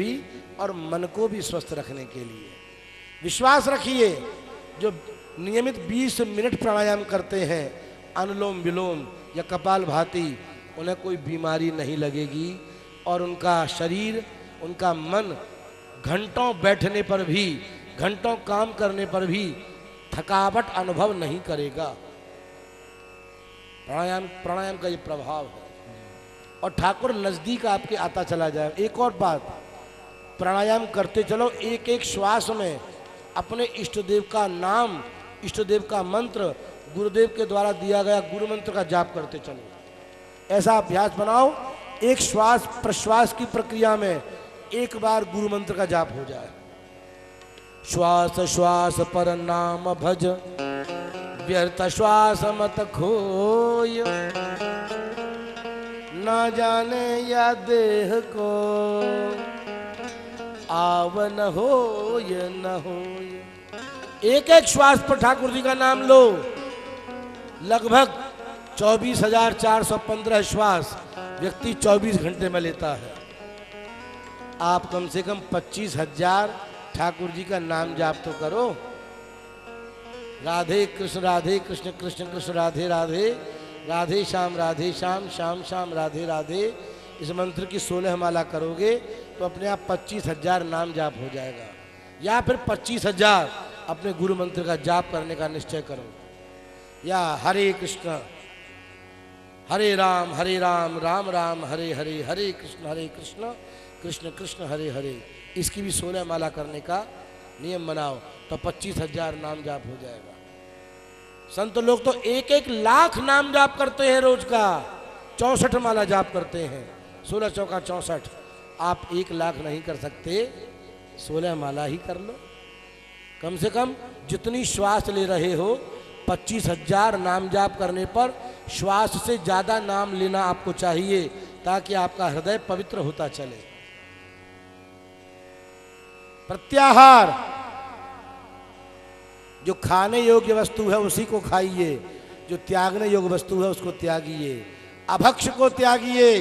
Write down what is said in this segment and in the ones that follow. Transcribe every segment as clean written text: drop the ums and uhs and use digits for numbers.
भी और मन को भी स्वस्थ रखने के लिए विश्वास रखिए। जो नियमित 20 मिनट प्राणायाम करते हैं, अनुलोम विलोम या कपालभाति, उन्हें कोई बीमारी नहीं लगेगी और उनका शरीर, उनका मन घंटों बैठने पर भी, घंटों काम करने पर भी थकावट अनुभव नहीं करेगा। प्राणायाम का ये प्रभाव है और ठाकुर नजदीक आपके आता चला जाए। एक और बात, प्राणायाम करते चलो, एक एक श्वास में अपने इष्ट देव का नाम, इष्ट देव का मंत्र, गुरुदेव के द्वारा दिया गया गुरु मंत्र का जाप करते चलो। ऐसा अभ्यास बनाओ, एक श्वास प्रश्वास की प्रक्रिया में एक बार गुरु मंत्र का जाप हो जाए। श्वास श्वास पर नाम भज, व्यर्थ श्वास मत खोय, ना जाने या देह को आवन हो ये न हो। एक एक श्वास पर ठाकुर जी का नाम लो। लगभग 24,415 श्वास व्यक्ति 24 घंटे में लेता है। आप कम से कम 25,000 ठाकुर जी का नाम जाप तो करो। राधे कृष्ण कृष्ण कृष्ण राधे राधे, राधे श्याम श्याम श्याम राधे राधे। इस मंत्र की 16 माला करोगे तो अपने आप 25,000 नाम जाप हो जाएगा। या फिर 25,000 अपने गुरु मंत्र का जाप करने का निश्चय करो। या हरे कृष्ण हरे राम राम राम हरे हरे, हरे कृष्ण कृष्ण कृष्ण हरे हरे। इसकी भी 16 माला करने का नियम बनाओ तो 25,000 नाम जाप हो जाएगा। संत लोग तो 1-1 लाख नाम जाप करते हैं रोज का। 64 माला जाप करते हैं, 16 चौका 64। आप 1 लाख नहीं कर सकते, 16 माला ही कर लो। कम से कम जितनी श्वास ले रहे हो, 25,000 नाम जाप करने पर श्वास से ज्यादा नाम लेना आपको चाहिए, ताकि आपका हृदय पवित्र होता चले। प्रत्याहार, जो खाने योग्य वस्तु है उसी को खाइए, जो त्यागने योग्य वस्तु है उसको त्यागिए। अभक्ष को त्यागिए,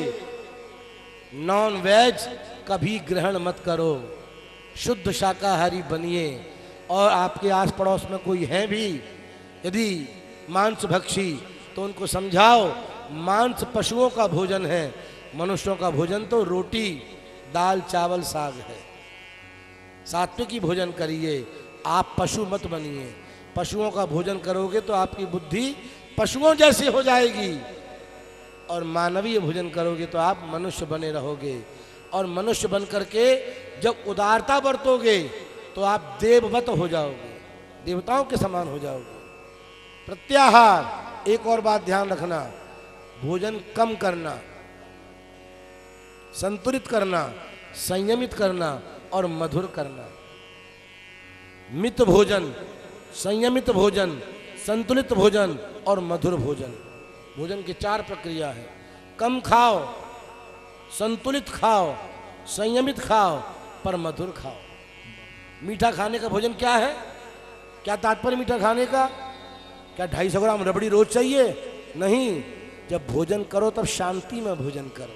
नॉन वेज कभी ग्रहण मत करो, शुद्ध शाकाहारी बनिए। और आपके आस पड़ोस में कोई है भी यदि मांस भक्षी, तो उनको समझाओ मांस पशुओं का भोजन है, मनुष्यों का भोजन तो रोटी दाल चावल साग है। सात्विकी भोजन करिए, आप पशु मत बनिए। पशुओं का भोजन करोगे तो आपकी बुद्धि पशुओं जैसी हो जाएगी, और मानवीय भोजन करोगे तो आप मनुष्य बने रहोगे। और मनुष्य बन करके जब उदारता बरतोगे तो आप देववत हो जाओगे, देवताओं के समान हो जाओगे। प्रत्याहार, एक और बात ध्यान रखना, भोजन कम करना, संतुलित करना, संयमित करना और मधुर करना। मित भोजन, संयमित भोजन, संतुलित भोजन और मधुर भोजन। भोजन की 4 प्रक्रिया है। कम खाओ, संतुलित खाओ, संयमित खाओ, पर मधुर खाओ। मीठा खाने का भोजन क्या है? क्या तात्पर्य मीठा खाने का? क्या 250 ग्राम रबड़ी रोज चाहिए? नहीं। जब भोजन करो तब शांति में भोजन करो,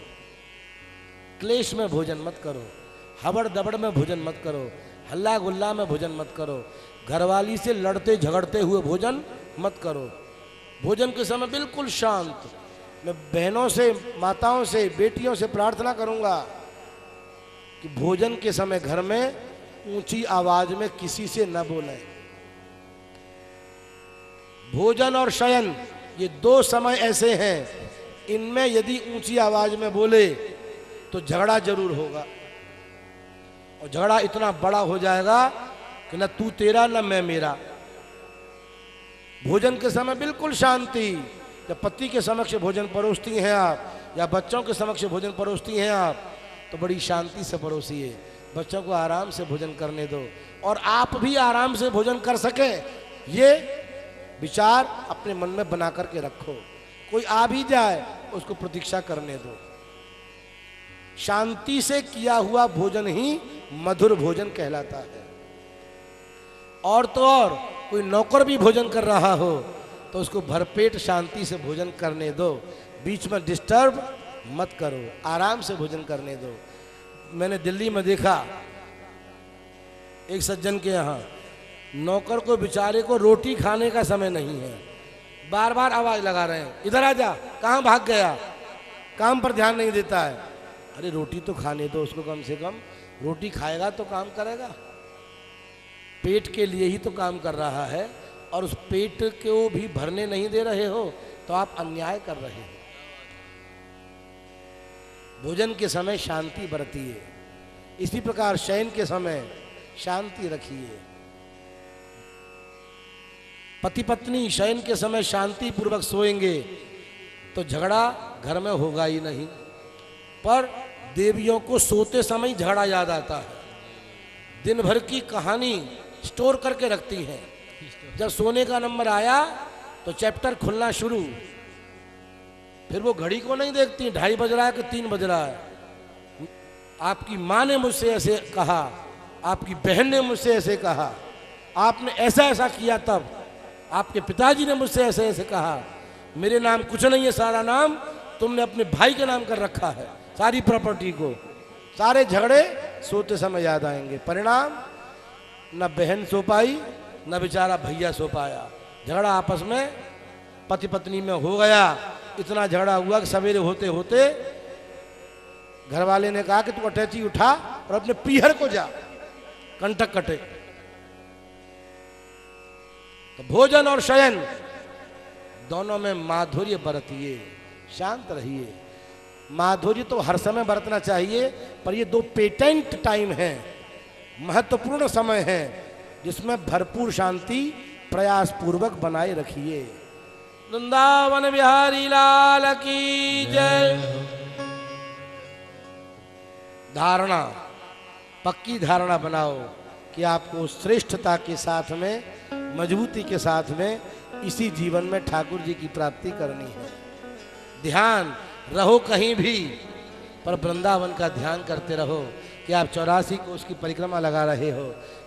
क्लेश में भोजन मत करो, हबड़ दबड़ में भोजन मत करो, हल्ला गुल्ला में भोजन मत करो, घरवाली से लड़ते झगड़ते हुए भोजन मत करो। भोजन के समय बिल्कुल शांत। मैं बहनों से, माताओं से, बेटियों से प्रार्थना करूंगा कि भोजन के समय घर में ऊंची आवाज में किसी से न बोलें। भोजन और शयन, ये 2 समय ऐसे हैं, इनमें यदि ऊंची आवाज में बोले तो झगड़ा जरूर होगा, और झगड़ा इतना बड़ा हो जाएगा कि न तू तेरा न मैं मेरा। भोजन के समय बिल्कुल शांति। जब पति के समक्ष भोजन परोसती हैं आप, या बच्चों के समक्ष भोजन परोसती हैं आप, तो बड़ी शांति से परोसिए। बच्चों को आराम से भोजन करने दो, और आप भी आराम से भोजन कर सकें, ये विचार अपने मन में बना करके रखो। कोई आ भी जाए उसको प्रतीक्षा करने दो। शांति से किया हुआ भोजन ही मधुर भोजन कहलाता है। और तो और कोई नौकर भी भोजन कर रहा हो तो उसको भरपेट शांति से भोजन करने दो, बीच में डिस्टर्ब मत करो, आराम से भोजन करने दो। मैंने दिल्ली में देखा एक सज्जन के यहाँ नौकर को बेचारे को रोटी खाने का समय नहीं है, बार बार आवाज लगा रहे हैं, इधर आ जा, कहाँ भाग गया, काम पर ध्यान नहीं देता है। अरे रोटी तो खाने दो उसको, कम से कम रोटी खाएगा तो काम करेगा। पेट के लिए ही तो काम कर रहा है और उस पेट को भी भरने नहीं दे रहे हो तो आप अन्याय कर रहे हो। भोजन के समय शांति बरतिए, इसी प्रकार शयन के समय शांति रखिए। पति पत्नी शयन के समय शांति पूर्वक सोएंगे तो झगड़ा घर में होगा ही नहीं। पर देवियों को सोते समय ही झगड़ा याद आता है, दिन भर की कहानी स्टोर करके रखती हैं। जब सोने का नंबर आया तो चैप्टर खुलना शुरू, फिर वो घड़ी को नहीं देखती 2:30 बज रहा है कि 3 बज रहा है। आपकी माँ ने मुझसे ऐसे कहा, आपकी बहन ने मुझसे ऐसे कहा, आपने ऐसा ऐसा किया, तब आपके पिताजी ने मुझसे ऐसे ऐसे कहा, मेरे नाम कुछ नहीं है, सारा नाम तुमने अपने भाई के नाम कर रखा है, सारी प्रॉपर्टी को। सारे झगड़े सोते समय याद आएंगे। परिणाम न बहन सो पाई न बेचारा भैया सो पाया, झगड़ा आपस में पति पत्नी में हो गया। इतना झगड़ा हुआ कि सवेरे होते होते घर वाले ने कहा कि तू अटैची उठा और अपने पीहर को जा, कंटक कटे। तो भोजन और शयन दोनों में माधुर्य बरतिए, शांत रहिए। माधुर्य तो हर समय बरतना चाहिए, पर ये 2 पेटेंट टाइम है, महत्वपूर्ण समय है, जिसमें भरपूर शांति प्रयास पूर्वक बनाए रखिए। वृंदावन बिहारी लाल की जय। धारणा, पक्की धारणा बनाओ कि आपको श्रेष्ठता के साथ में, मजबूती के साथ में इसी जीवन में ठाकुर जी की प्राप्ति करनी है। ध्यान रहो कहीं भी, पर वृंदावन का ध्यान करते रहो कि आप 84 कोष की परिक्रमा लगा रहे हो,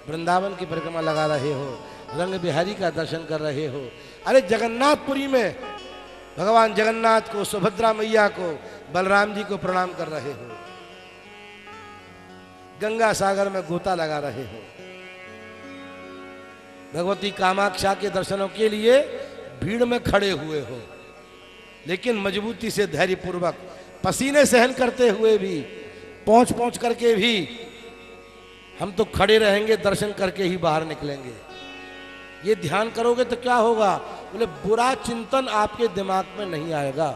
वृंदावन की परिक्रमा लगा रहे हो, रंग बिहारी का दर्शन कर रहे हो। अरे जगन्नाथपुरी में भगवान जगन्नाथ को, सुभद्रा मैया को, बलराम जी को प्रणाम कर रहे हो, गंगा सागर में गोता लगा रहे हो, भगवती कामाक्षा के दर्शनों के लिए भीड़ में खड़े हुए हो, लेकिन मजबूती से धैर्य पूर्वक पसीने सहन करते हुए भी, पहुंच पहुंच करके भी हम तो खड़े रहेंगे, दर्शन करके ही बाहर निकलेंगे। ये ध्यान करोगे तो क्या होगा? बोले बुरा चिंतन आपके दिमाग में नहीं आएगा।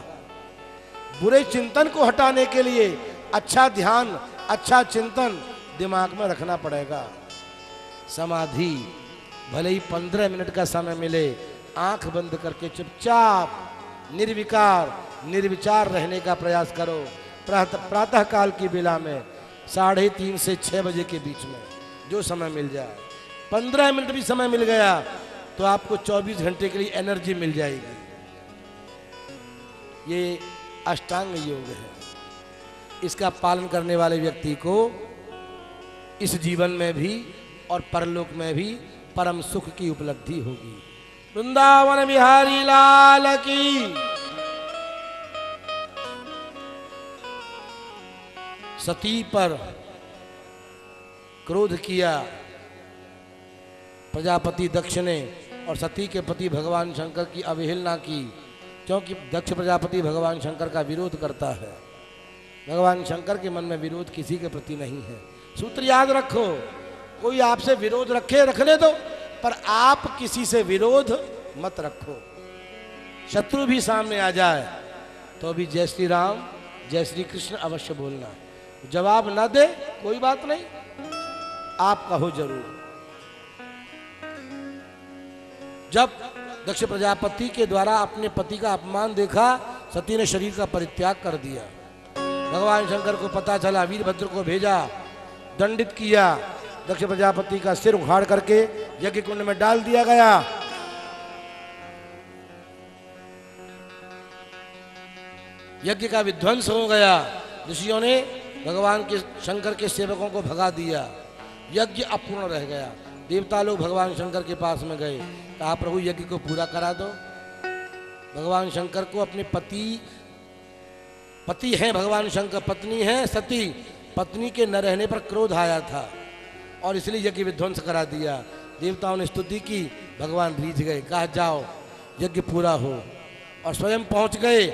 बुरे चिंतन को हटाने के लिए अच्छा ध्यान, अच्छा चिंतन दिमाग में रखना पड़ेगा। समाधि भले ही 15 मिनट का समय मिले, आंख बंद करके चुपचाप निर्विकार निर्विचार रहने का प्रयास करो। प्रातः काल की बेला में 3:30 से 6 बजे के बीच में जो समय मिल जाए, 15 मिनट भी समय मिल गया तो आपको 24 घंटे के लिए एनर्जी मिल जाएगी। ये अष्टांग योग है। इसका पालन करने वाले व्यक्ति को इस जीवन में भी और परलोक में भी परम सुख की उपलब्धि होगी। वृंदावन बिहारी लाल की। सती पर क्रोध किया प्रजापति दक्ष ने और सती के पति भगवान शंकर की अवहेलना की, क्योंकि दक्ष प्रजापति भगवान शंकर का विरोध करता है। भगवान शंकर के मन में विरोध किसी के प्रति नहीं है। सूत्र याद रखो, कोई आपसे विरोध रखे रखने दो, पर आप किसी से विरोध मत रखो। शत्रु भी सामने आ जाए तो भी जय श्री राम जय श्री कृष्ण अवश्य बोलना। जवाब ना दे कोई बात नहीं, आप कहो जरूर। जब दक्ष प्रजापति के द्वारा अपने पति का अपमान देखा, सती ने शरीर का परित्याग कर दिया। भगवान शंकर को पता चला, वीरभद्र को भेजा, दंडित किया। दक्ष प्रजापति का सिर उखाड़ करके यज्ञ कुंड में डाल दिया गया। यज्ञ का विध्वंस हो गया। ऋषियों ने भगवान के शंकर के सेवकों को भगा दिया। यज्ञ अपूर्ण रह गया। देवता लोग भगवान शंकर के पास में गए, कहा प्रभु यज्ञ को पूरा करा दो। भगवान शंकर को अपने पति हैं भगवान शंकर, पत्नी है सती, पत्नी के न रहने पर क्रोध आया था और इसलिए यज्ञ विध्वंस करा दिया। देवताओं ने स्तुति की, भगवान रीझ गए, कहा जाओ यज्ञ पूरा हो, और स्वयं पहुंच गए।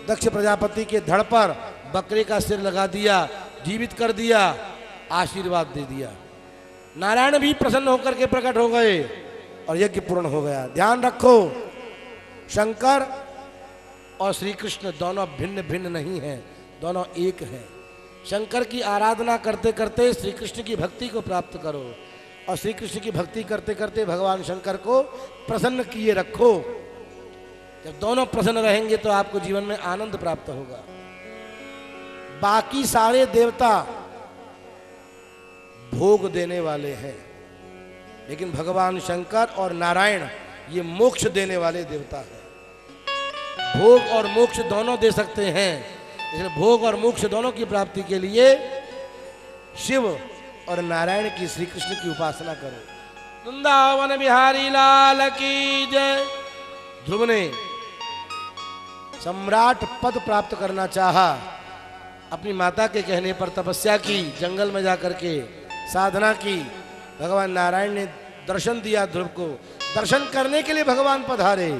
दक्ष प्रजापति के धड़ पर बकरे का सिर लगा दिया, जीवित कर दिया, आशीर्वाद दे दिया। नारायण भी प्रसन्न होकर के प्रकट हो गए और यज्ञ पूर्ण हो गया। ध्यान रखो, शंकर और श्री कृष्ण दोनों भिन्न भिन्न नहीं हैं, दोनों एक हैं। शंकर की आराधना करते करते श्री कृष्ण की भक्ति को प्राप्त करो और श्री कृष्ण की भक्ति करते करते भगवान शंकर को प्रसन्न किए रखो। जब दोनों प्रसन्न रहेंगे तो आपको जीवन में आनंद प्राप्त होगा। बाकी सारे देवता भोग देने वाले हैं, लेकिन भगवान शंकर और नारायण ये मोक्ष देने वाले देवता हैं। भोग और मोक्ष दोनों दे सकते हैं, इसलिए भोग और मोक्ष दोनों की प्राप्ति के लिए शिव और नारायण की, श्री कृष्ण की उपासना करो। वृंदावन बिहारी लाल की जय। ध्रुव ने सम्राट पद प्राप्त करना चाहा, अपनी माता के कहने पर तपस्या की, जंगल में जाकर के साधना की। भगवान नारायण ने दर्शन दिया ध्रुव को। दर्शन करने के लिए भगवान पधारे।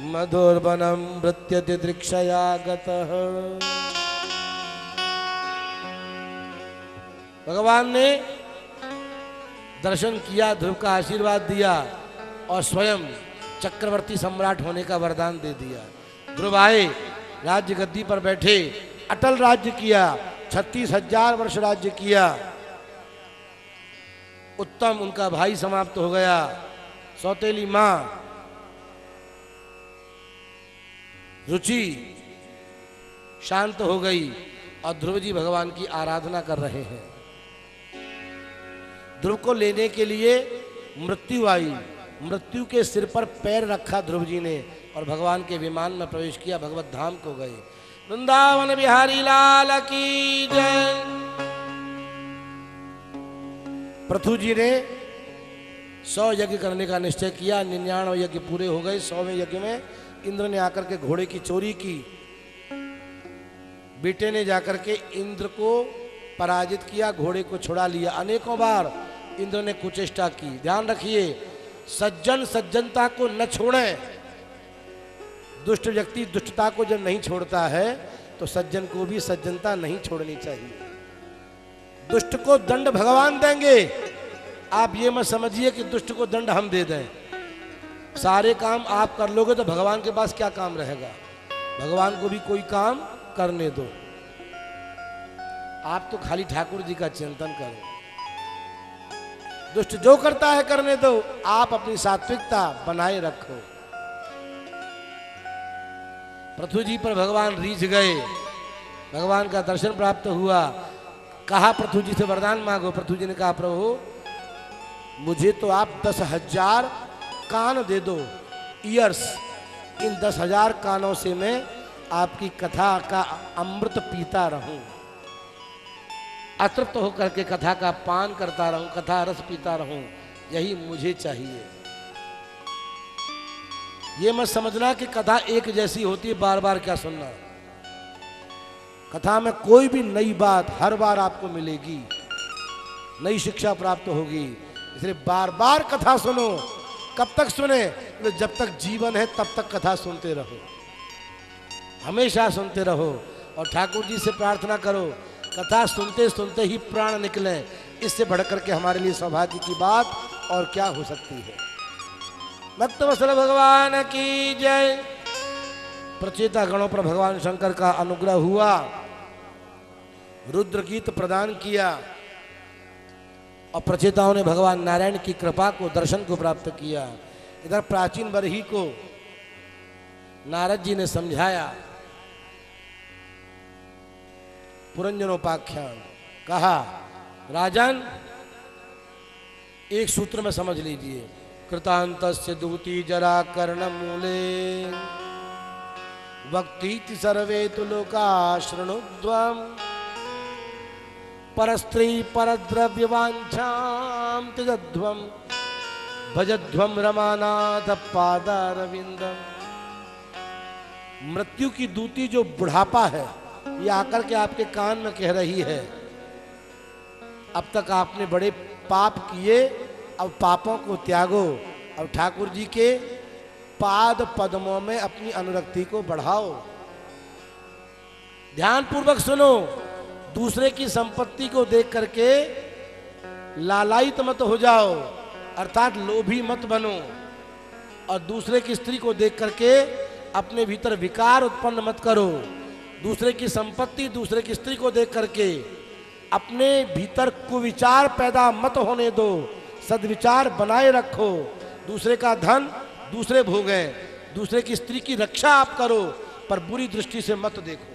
मधुरवनम नृत्यति दृक्षया गतः। भगवान ने दर्शन किया, ध्रुव का आशीर्वाद दिया और स्वयं चक्रवर्ती सम्राट होने का वरदान दे दिया। ध्रुव आए, राज्य गद्दी पर बैठे, अटल राज्य किया, 36,000 वर्ष राज्य किया। उत्तम उनका भाई समाप्त हो गया, सौतेली मां रुचि शांत हो गई और ध्रुव जी भगवान की आराधना कर रहे हैं। ध्रुव को लेने के लिए मृत्यु आई, मृत्यु के सिर पर पैर रखा ध्रुव जी ने और भगवान के विमान में प्रवेश किया, भगवत धाम को गए। वृंदावन बिहारी लाल की जय। पृथु जी ने 100 यज्ञ करने का निश्चय किया, 99 यज्ञ पूरे हो गए। 100वें यज्ञ में इंद्र ने आकर के घोड़े की चोरी की। बेटे ने जाकर के इंद्र को पराजित किया, घोड़े को छुड़ा लिया। अनेकों बार इंद्र ने कुचेष्टा की। ध्यान रखिए, सज्जन सज्जनता को न छोड़ें। दुष्ट व्यक्ति दुष्टता को जब नहीं छोड़ता है तो सज्जन को भी सज्जनता नहीं छोड़नी चाहिए। दुष्ट को दंड भगवान देंगे, आप ये मत समझिए कि दुष्ट को दंड हम दे दें। सारे काम आप कर लोगे तो भगवान के पास क्या काम रहेगा। भगवान को भी कोई काम करने दो। आप तो खाली ठाकुर जी का चिंतन करो। दुष्ट जो करता है करने दो, आप अपनी सात्विकता बनाए रखो। पृथु जी पर भगवान रीझ गए, भगवान का दर्शन प्राप्त हुआ। कहा पृथु जी से वरदान मांगो। पृथु जी ने कहा प्रभु मुझे तो आप 10,000 कान दे दो, ईयर्स। इन 10,000 कानों से मैं आपकी कथा का अमृत पीता रहूं, अतृप्त होकर के कथा का पान करता रहूं, कथा रस पीता रहूं, यही मुझे चाहिए। ये मत समझना कि कथा एक जैसी होती है, बार बार क्या सुनना। कथा में कोई भी नई बात हर बार आपको मिलेगी, नई शिक्षा प्राप्त होगी। इसलिए बार बार कथा सुनो। कब तक सुने? तो जब तक जीवन है तब तक कथा सुनते रहो, हमेशा सुनते रहो। और ठाकुर जी से प्रार्थना करो कथा सुनते सुनते ही प्राण निकले। इससे बढ़कर के हमारे लिए सौभाग्य की बात और क्या हो सकती है। भक्तवत्सल भगवान की जय। प्रचेता गणों पर भगवान शंकर का अनुग्रह हुआ, रुद्र गीत प्रदान किया और प्रचेताओं ने भगवान नारायण की कृपा को, दर्शन को प्राप्त किया। इधर प्राचीन बरही को नारद जी ने समझाया, पुरंजनोपाख्यान कहा। राजन एक सूत्र में समझ लीजिए, कृतांतस्य दूती जरा कर्ण मूले वक्तीति सर्वे तु लोका शृणुध्वम् परस्त्री परद्रव्यवांछां त्यजध्वम् भजध्वम् रमानाथ पादारविंदम्। मृत्यु की दूती जो बुढ़ापा है ये आकर के आपके कान में कह रही है, अब तक आपने बड़े पाप किए, अब पापों को त्यागो, अब ठाकुर जी के पाद पद्मों में अपनी अनुरक्ति को बढ़ाओ। ध्यान पूर्वक सुनो, दूसरे की संपत्ति को देख करके लालायित मत हो जाओ, अर्थात लोभी मत बनो, और दूसरे की स्त्री को देख करके अपने भीतर विकार उत्पन्न मत करो। दूसरे की संपत्ति, दूसरे की स्त्री को देख करके अपने भीतर कुविचार पैदा मत होने दो, सद्विचार बनाए रखो। दूसरे का धन दूसरे भोगें, दूसरे की स्त्री की रक्षा आप करो, पर बुरी दृष्टि से मत देखो।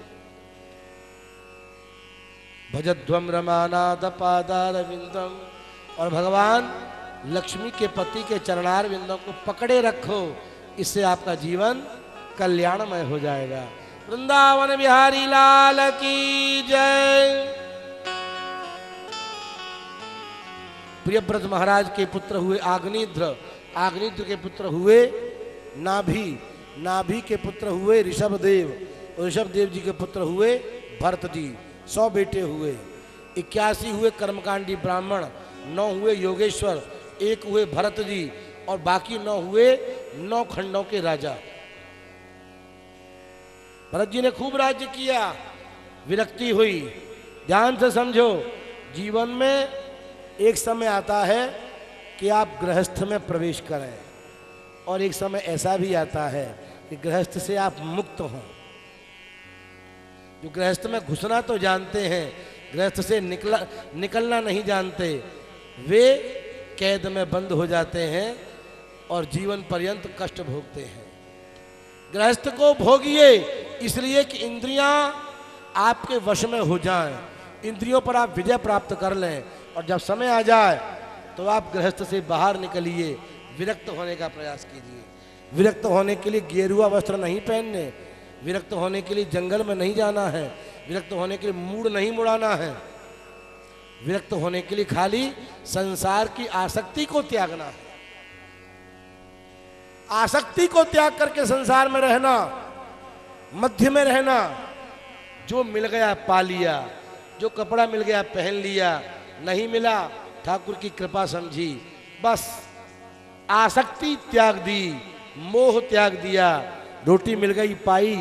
भजध्वम रमानाद पादारविंदम, और भगवान लक्ष्मी के पति के चरणार विंदों को पकड़े रखो, इससे आपका जीवन कल्याणमय हो जाएगा। वृंदावन बिहारी लाल की जय। प्रियव्रत महाराज के पुत्र हुए आग्नेयद्र, आग्नेयद्र के पुत्र हुए नाभि, नाभि के पुत्र हुए ऋषभदेव, ऋषभदेव जी के पुत्र हुए भरत जी। 100 बेटे हुए, 81 हुए कर्मकांडी ब्राह्मण, 9 हुए योगेश्वर, 1 हुए भरत जी, और बाकी 9 हुए 9 खंडों के राजा। भरत जी ने खूब राज्य किया, विरक्ति हुई। ध्यान से समझो, जीवन में एक समय आता है कि आप गृहस्थ में प्रवेश करें, और एक समय ऐसा भी आता है कि गृहस्थ से आप मुक्त हों। जो गृहस्थ में घुसना तो जानते हैं, गृहस्थ से निकलना नहीं जानते, वे कैद में बंद हो जाते हैं और जीवन पर्यंत कष्ट भोगते हैं। गृहस्थ को भोगिए इसलिए कि इंद्रियां आपके वश में हो जाएं, इंद्रियों पर आप विजय प्राप्त कर लें, और जब समय आ जाए तो आप गृहस्थ से बाहर निकलिए, विरक्त होने का प्रयास कीजिए। विरक्त होने के लिए गेरुआ वस्त्र नहीं पहनने, विरक्त होने के लिए जंगल में नहीं जाना है, विरक्त होने के लिए मूड नहीं मुड़ाना है, विरक्त होने के लिए खाली संसार की आसक्ति को त्यागना है। आसक्ति को त्याग करके संसार में रहना, मध्य में रहना। जो मिल गया पा लिया, जो कपड़ा मिल गया पहन लिया, नहीं मिला ठाकुर की कृपा समझी, बस आसक्ति त्याग दी, मोह त्याग दिया, रोटी मिल गई पाई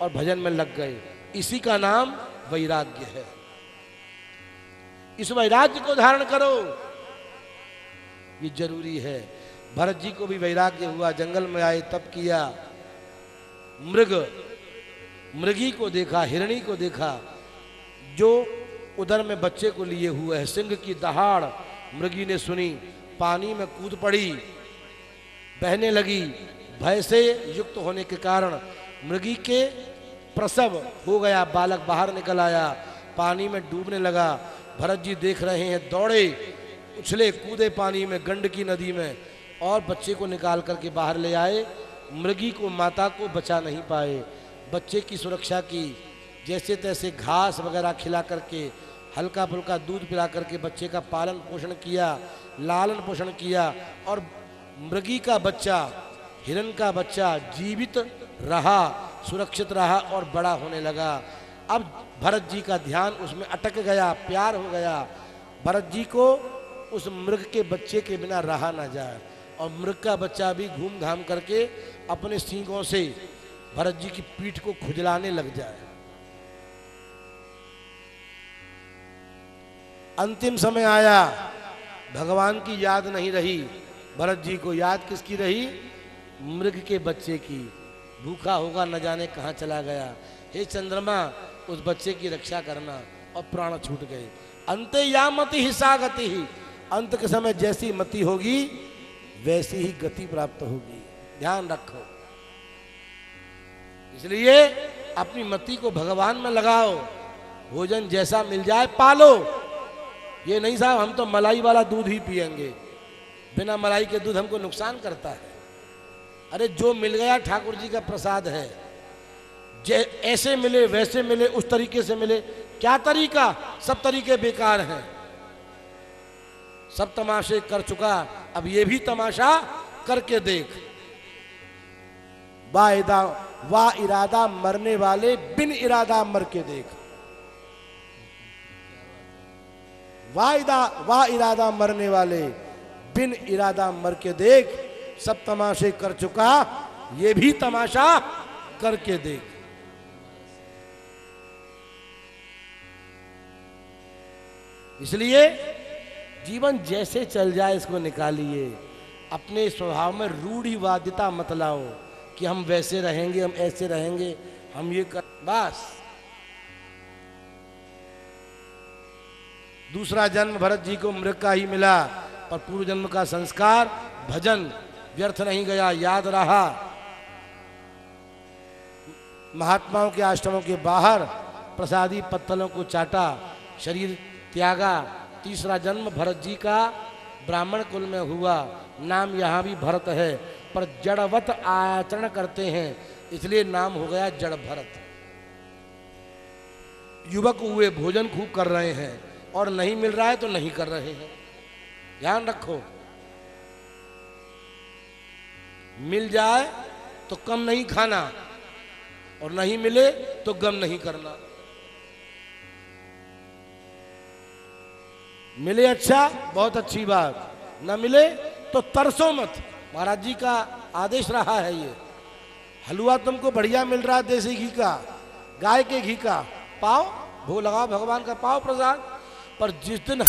और भजन में लग गए। इसी का नाम वैराग्य है। इस वैराग्य को धारण करो, ये जरूरी है। भरत जी को भी वैराग्य हुआ, जंगल में आए, तप किया, मृगी को देखा, हिरणी को देखा, जो उधर में बच्चे को लिए हुए है। सिंह की दहाड़ मृगी ने सुनी, पानी में कूद पड़ी, बहने लगी। भय से युक्त होने के कारण मृगी के प्रसव हो गया, बालक बाहर निकल आया, पानी में डूबने लगा। भरत जी देख रहे हैं, दौड़े, उछले कूदे पानी में, गंडकी नदी में, और बच्चे को निकाल करके बाहर ले आए। मृगी को, माता को बचा नहीं पाए। बच्चे की सुरक्षा की, जैसे तैसे घास वगैरह खिला करके, हल्का फुल्का दूध पिला करके बच्चे का पालन पोषण किया, लालन पोषण किया, और मृगी का बच्चा, हिरण का बच्चा जीवित रहा, सुरक्षित रहा और बड़ा होने लगा। अब भरत जी का ध्यान उसमें अटक गया, प्यार हो गया। भरत जी को उस मृग के बच्चे के बिना रहा ना जाए, और मृग का बच्चा भी घूम घाम करके अपने सींगों से भरत जी की पीठ को खुजलाने लग जाए। अंतिम समय आया, भगवान की याद नहीं रही, भरत जी को याद किसकी रही? मृग के बच्चे की। भूखा होगा न जाने कहाँ चला गया, हे चंद्रमा उस बच्चे की रक्षा करना, और प्राण छूट गए। अंते या मति ही सा गति ही, अंत के समय जैसी मति होगी वैसी ही गति प्राप्त होगी, ध्यान रखो। इसलिए अपनी मति को भगवान में लगाओ, भोजन जैसा मिल जाए पालो। ये नहीं साहब हम तो मलाई वाला दूध ही पिएंगे, बिना मलाई के दूध हमको नुकसान करता है। अरे जो मिल गया ठाकुर जी का प्रसाद है, ऐसे मिले वैसे मिले, उस तरीके से मिले, क्या तरीका? सब तरीके बेकार हैं। सब तमाशे कर चुका, अब ये भी तमाशा करके देख। वाह इरादा मरने वाले बिन इरादा मर के देख। वाह इरादा मरने वाले, बिन इरादा मर के देख, सब तमाशे कर चुका, ये भी तमाशा करके देख। इसलिए जीवन जैसे चल जाए इसको निकालिए, अपने स्वभाव में रूढ़िवादिता मत लाओ कि हम वैसे रहेंगे, हम ऐसे रहेंगे, हम ये कर, बस। दूसरा जन्म भरत जी को मृग का ही मिला, पर पूर्व जन्म का संस्कार भजन व्यर्थ नहीं गया, याद रहा। महात्माओं के आश्रमों के बाहर प्रसादी पत्तलों को चाटा, शरीर त्यागा। तीसरा जन्म भरत जी का ब्राह्मण कुल में हुआ, नाम यहाँ भी भरत है, पर जड़वत आचरण करते हैं, इसलिए नाम हो गया जड़ भरत। युवक हुए, भोजन खूब कर रहे हैं, और नहीं मिल रहा है तो नहीं कर रहे हैं। ध्यान रखो, मिल जाए तो कम नहीं खाना, और नहीं मिले तो गम नहीं करना। मिले अच्छा, बहुत अच्छी बात, न मिले तो तरसो मत। महाराज जी का आदेश रहा है ये। हलवा तुमको बढ़िया मिल रहा है, देसी घी का, गाय के घी का, पाओ, भोग लगाओ, भगवान का पाओ प्रसाद, पर जिस दिन